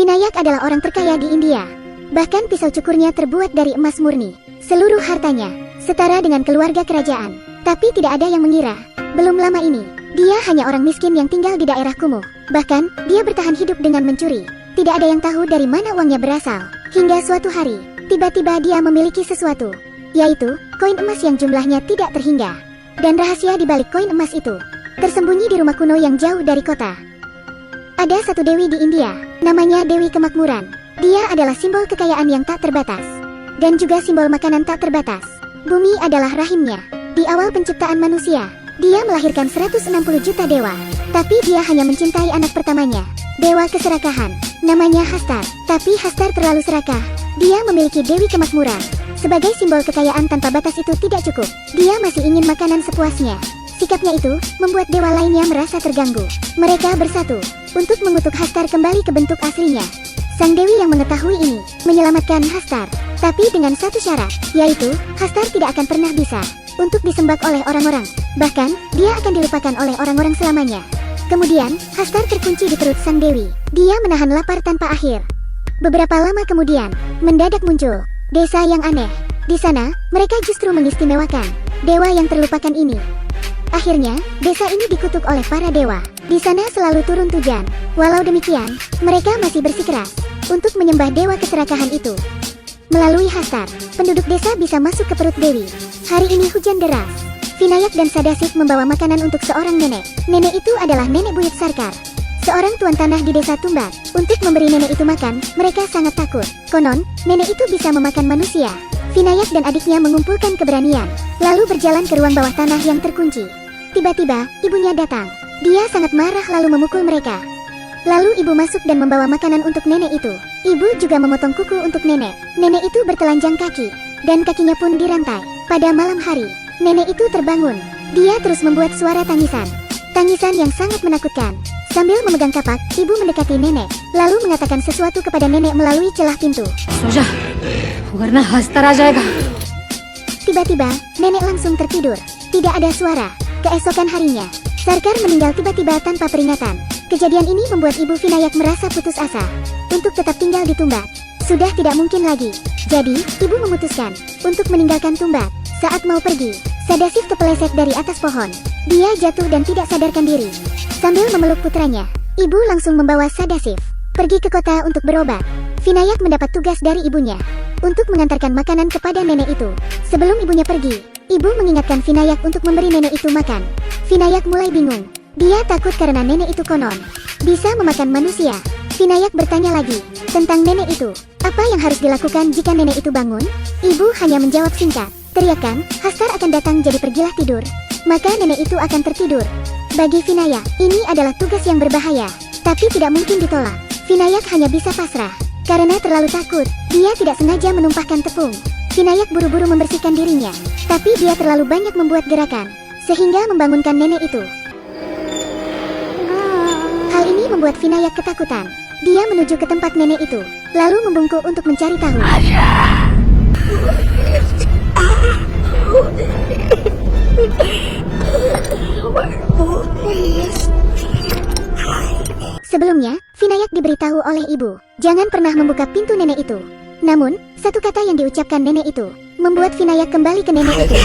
Vinayak adalah orang terkaya di India. Bahkan pisau cukurnya terbuat dari emas murni. Seluruh hartanya setara dengan keluarga kerajaan. Tapi tidak ada yang mengira, belum lama ini, dia hanya orang miskin yang tinggal di daerah kumuh. Bahkan, dia bertahan hidup dengan mencuri. Tidak ada yang tahu dari mana uangnya berasal. Hingga suatu hari, tiba-tiba dia memiliki sesuatu, yaitu koin emas yang jumlahnya tidak terhingga. Dan rahasia di balik koin emas itu tersembunyi di rumah kuno yang jauh dari kota. Ada satu dewi di India, namanya Dewi Kemakmuran. Dia adalah simbol kekayaan yang tak terbatas, dan juga simbol makanan tak terbatas. Bumi adalah rahimnya. Di awal penciptaan manusia, dia melahirkan 160 juta dewa. Tapi dia hanya mencintai anak pertamanya, dewa keserakahan, namanya Hastar. Tapi Hastar terlalu serakah. Dia memiliki Dewi Kemakmuran. Sebagai simbol kekayaan tanpa batas itu tidak cukup. Dia masih ingin makanan sepuasnya. Sikapnya itu membuat dewa lainnya merasa terganggu. Mereka bersatu untuk mengutuk Hastar kembali ke bentuk aslinya. Sang dewi yang mengetahui ini menyelamatkan Hastar, tapi dengan satu syarat, yaitu Hastar tidak akan pernah bisa untuk disembah oleh orang-orang. Bahkan, dia akan dilupakan oleh orang-orang selamanya. Kemudian, Hastar terkunci di perut sang dewi. Dia menahan lapar tanpa akhir. Beberapa lama kemudian, mendadak muncul desa yang aneh. Di sana, mereka justru mengistimewakan dewa yang terlupakan ini. Akhirnya, desa ini dikutuk oleh para dewa. Di sana selalu turun hujan. Walau demikian, mereka masih bersikeras untuk menyembah dewa keserakahan itu. Melalui Hastar, penduduk desa bisa masuk ke perut dewi. Hari ini hujan deras. Vinayak dan Sadasif membawa makanan untuk seorang nenek. Nenek itu adalah nenek buyut Sarkar, seorang tuan tanah di desa Tumbat. Untuk memberi nenek itu makan, mereka sangat takut. Konon, nenek itu bisa memakan manusia. Vinayak dan adiknya mengumpulkan keberanian, lalu berjalan ke ruang bawah tanah yang terkunci. Tiba-tiba, ibunya datang. Dia sangat marah lalu memukul mereka. Lalu ibu masuk dan membawa makanan untuk nenek itu. Ibu juga memotong kuku untuk nenek. Nenek itu bertelanjang kaki, dan kakinya pun dirantai. Pada malam hari, nenek itu terbangun. Dia terus membuat suara tangisan. Tangisan yang sangat menakutkan. Sambil memegang kapak, ibu mendekati nenek, lalu mengatakan sesuatu kepada nenek melalui celah pintu. Soja, warna Hastar आ जाएगा. Tiba-tiba, nenek langsung tertidur. Tidak ada suara. Keesokan harinya, Sarkar meninggal tiba-tiba tanpa peringatan. Kejadian ini membuat ibu Vinayak merasa putus asa untuk tetap tinggal di Tumbat. Sudah tidak mungkin lagi. Jadi, ibu memutuskan untuk meninggalkan Tumbat. Saat mau pergi, Sadasif kepeleset dari atas pohon. Dia jatuh dan tidak sadarkan diri. Sambil memeluk putranya, ibu langsung membawa Sadasif pergi ke kota untuk berobat. Vinayak mendapat tugas dari ibunya untuk mengantarkan makanan kepada nenek itu. Sebelum ibunya pergi, ibu mengingatkan Vinayak untuk memberi nenek itu makan. Vinayak mulai bingung. Dia takut karena nenek itu konon bisa memakan manusia. Vinayak bertanya lagi tentang nenek itu. Apa yang harus dilakukan jika nenek itu bangun? Ibu hanya menjawab singkat. Teriakan, Hastar akan datang jadi pergilah tidur. Maka nenek itu akan tertidur. Bagi Vinayak, ini adalah tugas yang berbahaya, tapi tidak mungkin ditolak. Vinayak hanya bisa pasrah. Karena terlalu takut, dia tidak sengaja menumpahkan tepung. Vinayak buru-buru membersihkan dirinya, tapi dia terlalu banyak membuat gerakan, sehingga membangunkan nenek itu. Hal ini membuat Vinayak ketakutan. Dia menuju ke tempat nenek itu, lalu membungkuk untuk mencari tahu. Sebelumnya, Vinayak diberitahu oleh ibu, jangan pernah membuka pintu nenek itu. Namun, satu kata yang diucapkan nenek itu membuat Vinayak kembali ke nenek itu.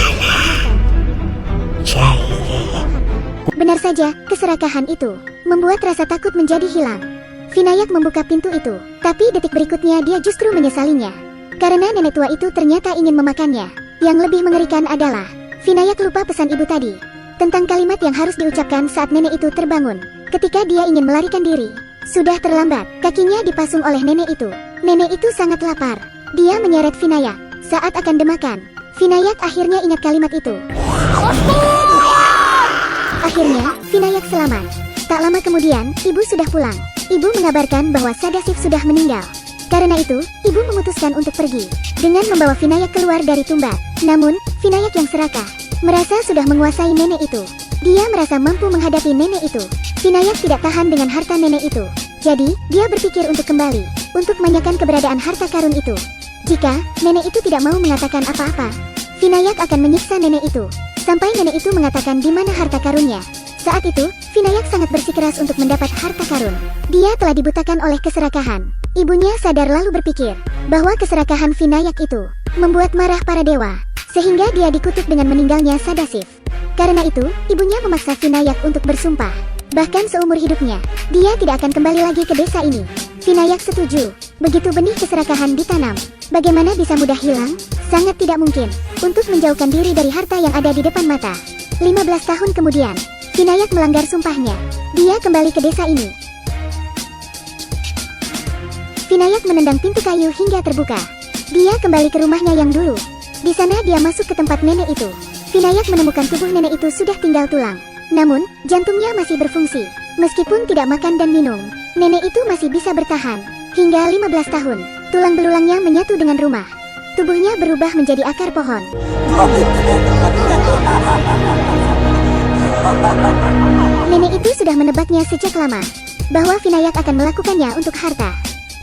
Benar saja, keserakahan itu membuat rasa takut menjadi hilang. Vinayak membuka pintu itu, tapi detik berikutnya dia justru menyesalinya. Karena nenek tua itu ternyata ingin memakannya. Yang lebih mengerikan adalah, Vinayak lupa pesan ibu tadi tentang kalimat yang harus diucapkan saat nenek itu terbangun. Ketika dia ingin melarikan diri, sudah terlambat. Kakinya dipasung oleh nenek itu. Nenek itu sangat lapar. Dia menyeret Vinayak saat akan demakan. Vinayak akhirnya ingat kalimat itu. Akhirnya, Vinayak selamat. Tak lama kemudian, ibu sudah pulang. Ibu mengabarkan bahwa Sadasif sudah meninggal. Karena itu, ibu memutuskan untuk pergi dengan membawa Vinayak keluar dari Tumbat. Namun, Vinayak yang serakah merasa sudah menguasai nenek itu. Dia merasa mampu menghadapi nenek itu. Vinayak tidak tahan dengan harta nenek itu. Jadi, dia berpikir untuk kembali untuk menanyakan keberadaan harta karun itu. Jika nenek itu tidak mau mengatakan apa-apa, Vinayak akan menyiksa nenek itu sampai nenek itu mengatakan di mana harta karunnya. Saat itu, Vinayak sangat bersikeras untuk mendapat harta karun. Dia telah dibutakan oleh keserakahan. Ibunya sadar lalu berpikir bahwa keserakahan Vinayak itu membuat marah para dewa, sehingga dia dikutuk dengan meninggalnya Sadashiv. Karena itu, ibunya memaksa Vinayak untuk bersumpah. Bahkan seumur hidupnya, dia tidak akan kembali lagi ke desa ini. Vinayak setuju. Begitu benih keserakahan ditanam, bagaimana bisa mudah hilang? Sangat tidak mungkin untuk menjauhkan diri dari harta yang ada di depan mata. 15 tahun kemudian, Vinayak melanggar sumpahnya. Dia kembali ke desa ini. Vinayak menendang pintu kayu hingga terbuka. Dia kembali ke rumahnya yang dulu. Di sana dia masuk ke tempat nenek itu. Vinayak menemukan tubuh nenek itu sudah tinggal tulang. Namun, jantungnya masih berfungsi. Meskipun tidak makan dan minum, nenek itu masih bisa bertahan. Hingga 15 tahun, tulang belulangnya menyatu dengan rumah. Tubuhnya berubah menjadi akar pohon. Nenek itu sudah menebaknya sejak lama, bahwa Vinayak akan melakukannya untuk harta.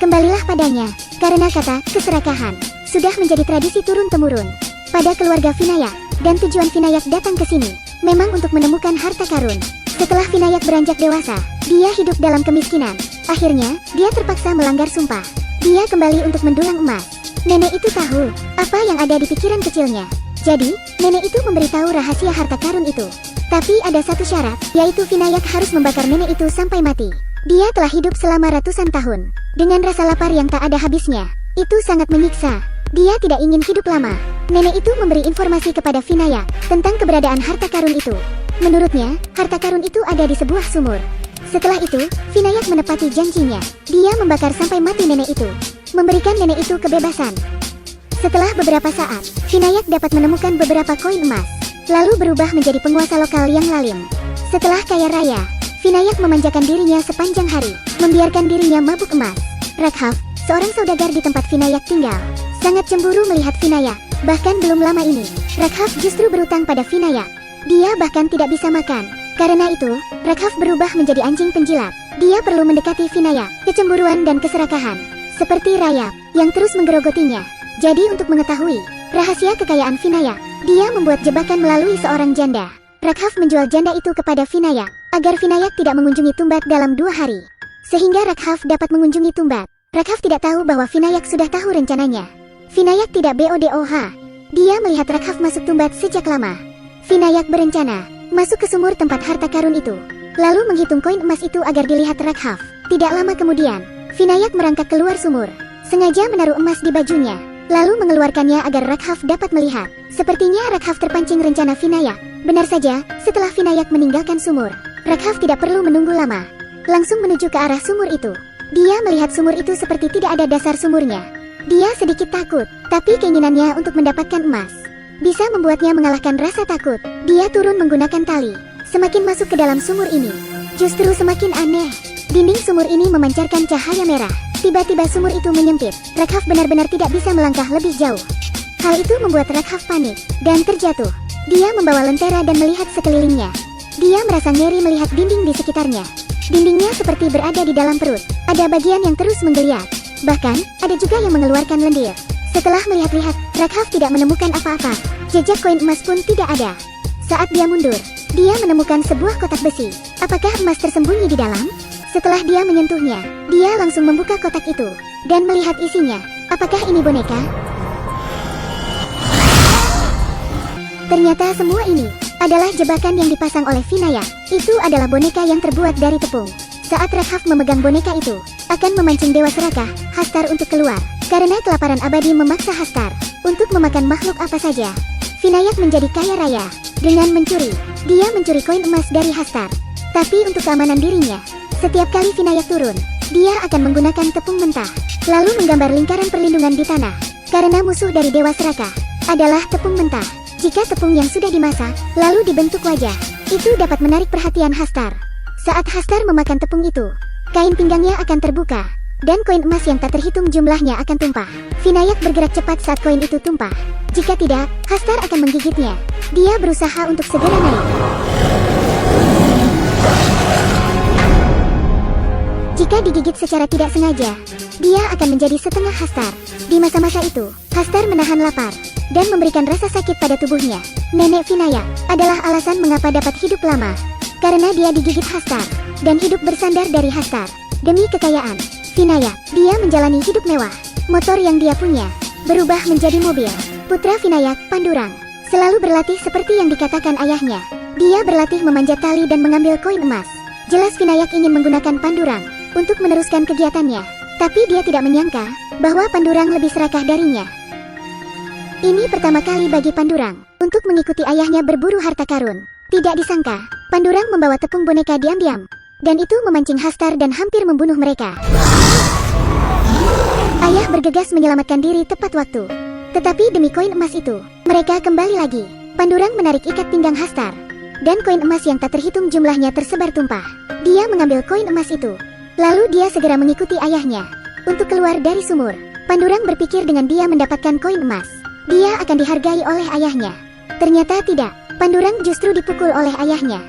Kembalilah padanya, karena kata keserakahan sudah menjadi tradisi turun-temurun pada keluarga Vinayak, dan tujuan Vinayak datang ke sini memang untuk menemukan harta karun. Setelah Vinayak beranjak dewasa, dia hidup dalam kemiskinan. Akhirnya, dia terpaksa melanggar sumpah. Dia kembali untuk mendulang emas. Nenek itu tahu apa yang ada di pikiran kecilnya. Jadi, nenek itu memberitahu rahasia harta karun itu. Tapi ada satu syarat, yaitu Vinayak harus membakar nenek itu sampai mati. Dia telah hidup selama ratusan tahun, dengan rasa lapar yang tak ada habisnya. Itu sangat menyiksa. Dia tidak ingin hidup lama. Nenek itu memberi informasi kepada Vinayak tentang keberadaan harta karun itu. Menurutnya, harta karun itu ada di sebuah sumur. Setelah itu, Vinayak menepati janjinya. Dia membakar sampai mati nenek itu, memberikan nenek itu kebebasan. Setelah beberapa saat, Vinayak dapat menemukan beberapa koin emas, lalu berubah menjadi penguasa lokal yang lalim. Setelah kaya raya, Vinayak memanjakan dirinya sepanjang hari, membiarkan dirinya mabuk emas. Rakhav, seorang saudagar di tempat Vinayak tinggal, sangat cemburu melihat Vinayak. Bahkan belum lama ini, Rakhav justru berutang pada Vinayak. Dia bahkan tidak bisa makan. Karena itu, Rakhav berubah menjadi anjing penjilat. Dia perlu mendekati Vinayak. Kecemburuan dan keserakahan, seperti rayap, yang terus menggerogotinya. Jadi untuk mengetahui rahasia kekayaan Vinayak, dia membuat jebakan melalui seorang janda. Rakhav menjual janda itu kepada Vinayak, agar Vinayak tidak mengunjungi Tumbat dalam 2 hari. Sehingga Rakhav dapat mengunjungi Tumbat. Rakhav tidak tahu bahwa Vinayak sudah tahu rencananya. Vinayak tidak bodoh. Dia melihat Rakhav masuk Tumbat sejak lama. Vinayak berencana masuk ke sumur tempat harta karun itu, lalu menghitung koin emas itu agar dilihat Rakhav. Tidak lama kemudian, Vinayak merangkak keluar sumur, sengaja menaruh emas di bajunya, lalu mengeluarkannya agar Rakhav dapat melihat. Sepertinya Rakhav terpancing rencana Vinayak. Benar saja, setelah Vinayak meninggalkan sumur, Rakhav tidak perlu menunggu lama, langsung menuju ke arah sumur itu. Dia melihat sumur itu seperti tidak ada dasar sumurnya. Dia sedikit takut, tapi keinginannya untuk mendapatkan emas bisa membuatnya mengalahkan rasa takut. Dia turun menggunakan tali. Semakin masuk ke dalam sumur ini, justru semakin aneh. Dinding sumur ini memancarkan cahaya merah. Tiba-tiba sumur itu menyempit. Rakhav benar-benar tidak bisa melangkah lebih jauh. Hal itu membuat Rakhav panik dan terjatuh. Dia membawa lentera dan melihat sekelilingnya. Dia merasa ngeri melihat dinding di sekitarnya. Dindingnya seperti berada di dalam perut. Ada bagian yang terus menggeliat. Bahkan, ada juga yang mengeluarkan lendir. Setelah melihat-lihat, Rakhav tidak menemukan apa-apa. Jejak koin emas pun tidak ada. Saat dia mundur, dia menemukan sebuah kotak besi. Apakah emas tersembunyi di dalam? Setelah dia menyentuhnya, dia langsung membuka kotak itu dan melihat isinya. Apakah ini boneka? Ternyata semua ini adalah jebakan yang dipasang oleh Vinayak. Itu adalah boneka yang terbuat dari tepung. Saat Rakhav memegang boneka itu, akan memancing Dewa Serakah, Hastar untuk keluar. Karena kelaparan abadi memaksa Hastar untuk memakan makhluk apa saja. Vinayak menjadi kaya raya dengan mencuri. Dia mencuri koin emas dari Hastar. Tapi untuk keamanan dirinya, setiap kali Vinayak turun, dia akan menggunakan tepung mentah, lalu menggambar lingkaran perlindungan di tanah. Karena musuh dari Dewa Serakah adalah tepung mentah. Jika tepung yang sudah dimasak, lalu dibentuk wajah, itu dapat menarik perhatian Hastar. Saat Hastar memakan tepung itu, kain pinggangnya akan terbuka, dan koin emas yang tak terhitung jumlahnya akan tumpah. Vinayak bergerak cepat saat koin itu tumpah. Jika tidak, Hastar akan menggigitnya. Dia berusaha untuk segera naik. Jika digigit secara tidak sengaja, dia akan menjadi setengah Hastar. Di masa-masa itu, Hastar menahan lapar dan memberikan rasa sakit pada tubuhnya. Nenek Vinayak adalah alasan mengapa dapat hidup lama. Karena dia digigit Hastar dan hidup bersandar dari Hastar. Demi kekayaan, Vinayak, dia menjalani hidup mewah. Motor yang dia punya berubah menjadi mobil. Putra Vinayak, Pandurang, selalu berlatih seperti yang dikatakan ayahnya. Dia berlatih memanjat tali dan mengambil koin emas. Jelas Vinayak ingin menggunakan Pandurang untuk meneruskan kegiatannya. Tapi dia tidak menyangka bahwa Pandurang lebih serakah darinya. Ini pertama kali bagi Pandurang untuk mengikuti ayahnya berburu harta karun. Tidak disangka, Pandurang membawa tepung boneka diam-diam. Dan itu memancing Hastar dan hampir membunuh mereka. Ayah bergegas menyelamatkan diri tepat waktu. Tetapi demi koin emas itu, mereka kembali lagi. Pandurang menarik ikat pinggang Hastar. Dan koin emas yang tak terhitung jumlahnya tersebar tumpah. Dia mengambil koin emas itu. Lalu dia segera mengikuti ayahnya untuk keluar dari sumur. Pandurang berpikir dengan dia mendapatkan koin emas, dia akan dihargai oleh ayahnya. Ternyata tidak. Pandurang justru dipukul oleh ayahnya.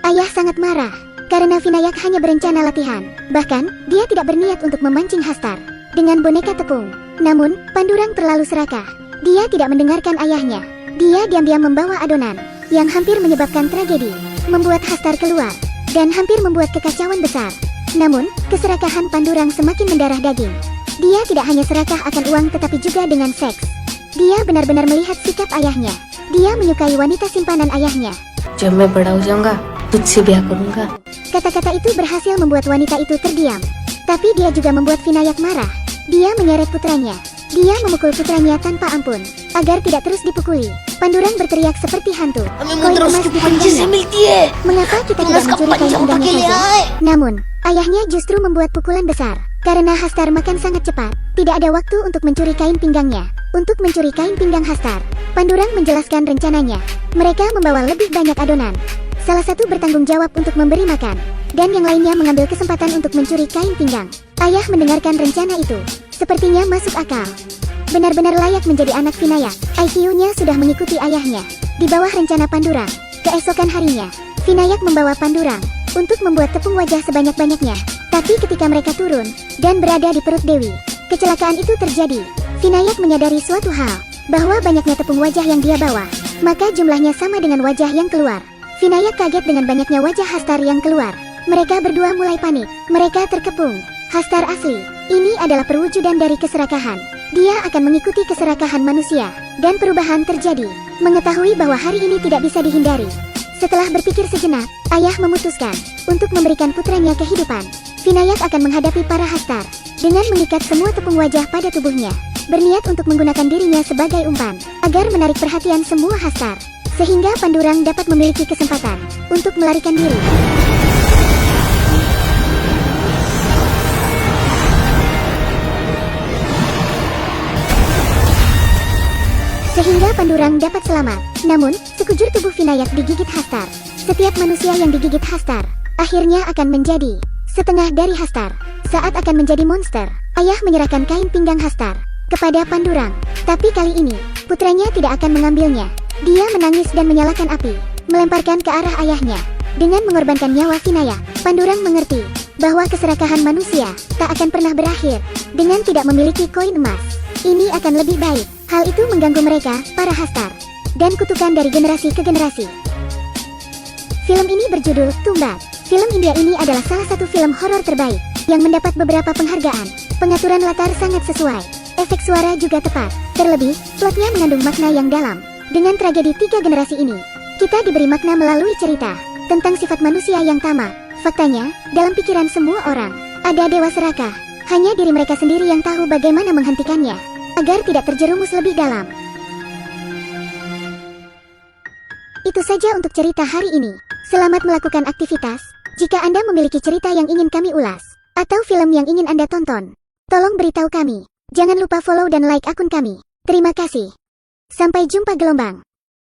Ayah sangat marah karena Vinayak hanya berencana latihan. Bahkan, dia tidak berniat untuk memancing Hastar dengan boneka tepung. Namun, Pandurang terlalu serakah. Dia tidak mendengarkan ayahnya. Dia diam-diam membawa adonan yang hampir menyebabkan tragedi, membuat Hastar keluar, dan hampir membuat kekacauan besar. Namun, keserakahan Pandurang semakin mendarah daging. Dia tidak hanya serakah akan uang tetapi juga dengan seks. Dia benar-benar melihat sikap ayahnya. Dia menyukai wanita simpanan ayahnya. जब मैं बड़ा हो जाऊंगा तुझसे ब्याह करूंगा. Kata-kata itu berhasil membuat wanita itu terdiam. Tapi dia juga membuat Vinayak marah. Dia menyeret putranya. Dia memukul putranya tanpa ampun, agar tidak terus dipukuli. Pandurang berteriak seperti hantu. Koin emas di pinggangnya. Mengapa kita tidak mencuri kain pinggangnya saja? Namun, ayahnya justru membuat pukulan besar. Karena Hastar makan sangat cepat, tidak ada waktu untuk mencuri kain pinggangnya. Untuk mencuri kain pinggang Hastar, Pandurang menjelaskan rencananya. Mereka membawa lebih banyak adonan. Salah satu bertanggung jawab untuk memberi makan, dan yang lainnya mengambil kesempatan untuk mencuri kain pinggang. Ayah mendengarkan rencana itu. Sepertinya masuk akal. Benar-benar layak menjadi anak Vinayak. IQ-nya sudah mengikuti ayahnya. Di bawah rencana Pandurang, keesokan harinya, Vinayak membawa Pandurang untuk membuat tepung wajah sebanyak-banyaknya. Tapi ketika mereka turun dan berada di perut Dewi, kecelakaan itu terjadi. Vinayak menyadari suatu hal, bahwa banyaknya tepung wajah yang dia bawa, maka jumlahnya sama dengan wajah yang keluar. Vinayak kaget dengan banyaknya wajah Hastar yang keluar. Mereka berdua mulai panik. Mereka terkepung. Hastar asli, ini adalah perwujudan dari keserakahan. Dia akan mengikuti keserakahan manusia, dan perubahan terjadi. Mengetahui bahwa hari ini tidak bisa dihindari. Setelah berpikir sejenak, ayah memutuskan untuk memberikan putranya kehidupan. Vinayak akan menghadapi para Hastar dengan mengikat semua tepung wajah pada tubuhnya. Berniat untuk menggunakan dirinya sebagai umpan, agar menarik perhatian semua Hastar. Sehingga Pandurang dapat memiliki kesempatan untuk melarikan diri. Sehingga Pandurang dapat selamat. Namun, sekujur tubuh Vinayak digigit Hastar. Setiap manusia yang digigit Hastar, akhirnya akan menjadi setengah dari Hastar. Saat akan menjadi monster, ayah menyerahkan kain pinggang Hastar kepada Pandurang. Tapi kali ini, putranya tidak akan mengambilnya. Dia menangis dan menyalakan api, melemparkan ke arah ayahnya. Dengan mengorbankan nyawa Vinayak, Pandurang mengerti bahwa keserakahan manusia tak akan pernah berakhir dengan tidak memiliki koin emas. Ini akan lebih baik. Hal itu mengganggu mereka, para Hastar, dan kutukan dari generasi ke generasi. Film ini berjudul Tumbat. Film India ini adalah salah satu film horor terbaik yang mendapat beberapa penghargaan. Pengaturan latar sangat sesuai. Efek suara juga tepat. Terlebih, plotnya mengandung makna yang dalam. Dengan tragedi 3 generasi ini, kita diberi makna melalui cerita tentang sifat manusia yang tamak. Faktanya, dalam pikiran semua orang, ada dewa serakah. Hanya diri mereka sendiri yang tahu bagaimana menghentikannya, agar tidak terjerumus lebih dalam. Itu saja untuk cerita hari ini. Selamat melakukan aktivitas. Jika Anda memiliki cerita yang ingin kami ulas, atau film yang ingin Anda tonton, tolong beritahu kami. Jangan lupa follow dan like akun kami. Terima kasih. Sampai jumpa gelombang.